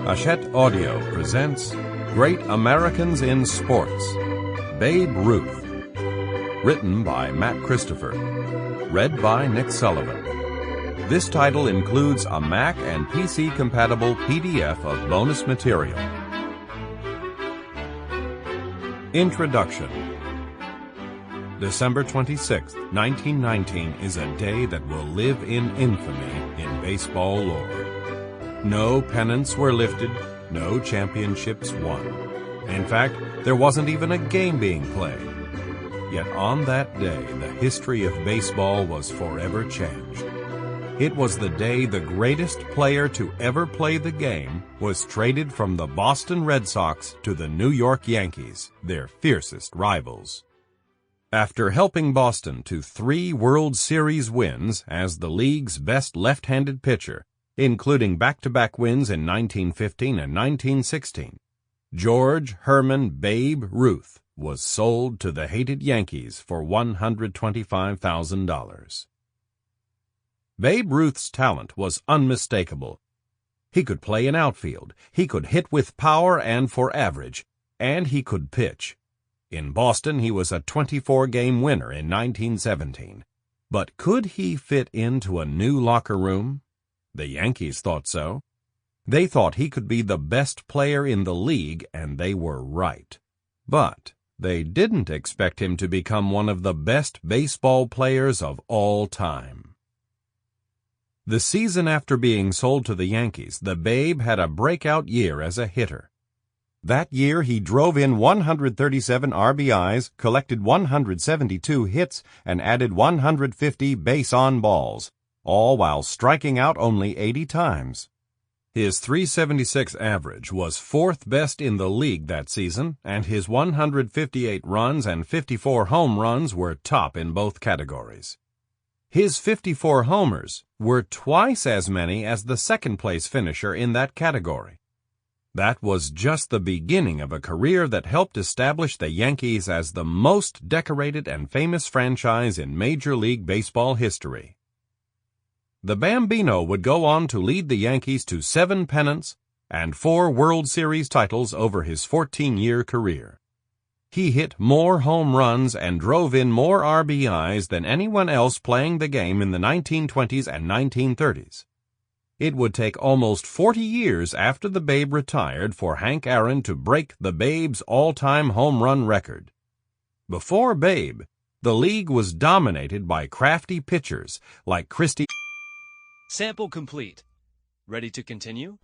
Hachette Audio presents Great Americans in Sports, Babe Ruth. Written by Matt Christopher. Read by Nick Sullivan. This title includes a Mac and PC-compatible PDF of bonus material. Introduction. December 26, 1919 is a day that will live in infamy in baseball lore. No pennants were lifted, no championships won. In fact, there wasn't even a game being played. Yet on that day, the history of baseball was forever changed. It was the day the greatest player to ever play the game was traded from the Boston Red Sox to the New York Yankees, their fiercest rivals. After helping Boston to 3 World Series wins as the league's best left-handed pitcher, including back-to-back wins in 1915 and 1916, George Herman Babe Ruth was sold to the hated Yankees for $125,000. Babe Ruth's talent was unmistakable. He could play in outfield, he could hit with power and for average, and he could pitch. In Boston, he was a 24-game winner in 1917. But could he fit into a new locker room? The Yankees thought so. They thought he could be the best player in the league, and they were right. But they didn't expect him to become one of the best baseball players of all time. The season after being sold to the Yankees, the Babe had a breakout year as a hitter. That year, he drove in 137 RBIs, collected 172 hits, and added 150 base-on balls, all while striking out only 80 times. His .376 average was 4th best in the league that season, and his 158 runs and 54 home runs were top in both categories. His 54 homers were twice as many as the second-place finisher in that category. That was just the beginning of a career that helped establish the Yankees as the most decorated and famous franchise in Major League Baseball history. The Bambino would go on to lead the Yankees to 7 pennants and 4 World Series titles over his 14-year career. He hit more home runs and drove in more RBIs than anyone else playing the game in the 1920s and 1930s. It would take almost 40 years after the Babe retired for Hank Aaron to break the Babe's all-time home run record. Before Babe, the league was dominated by crafty pitchers like Christy. Sample complete. Ready to continue?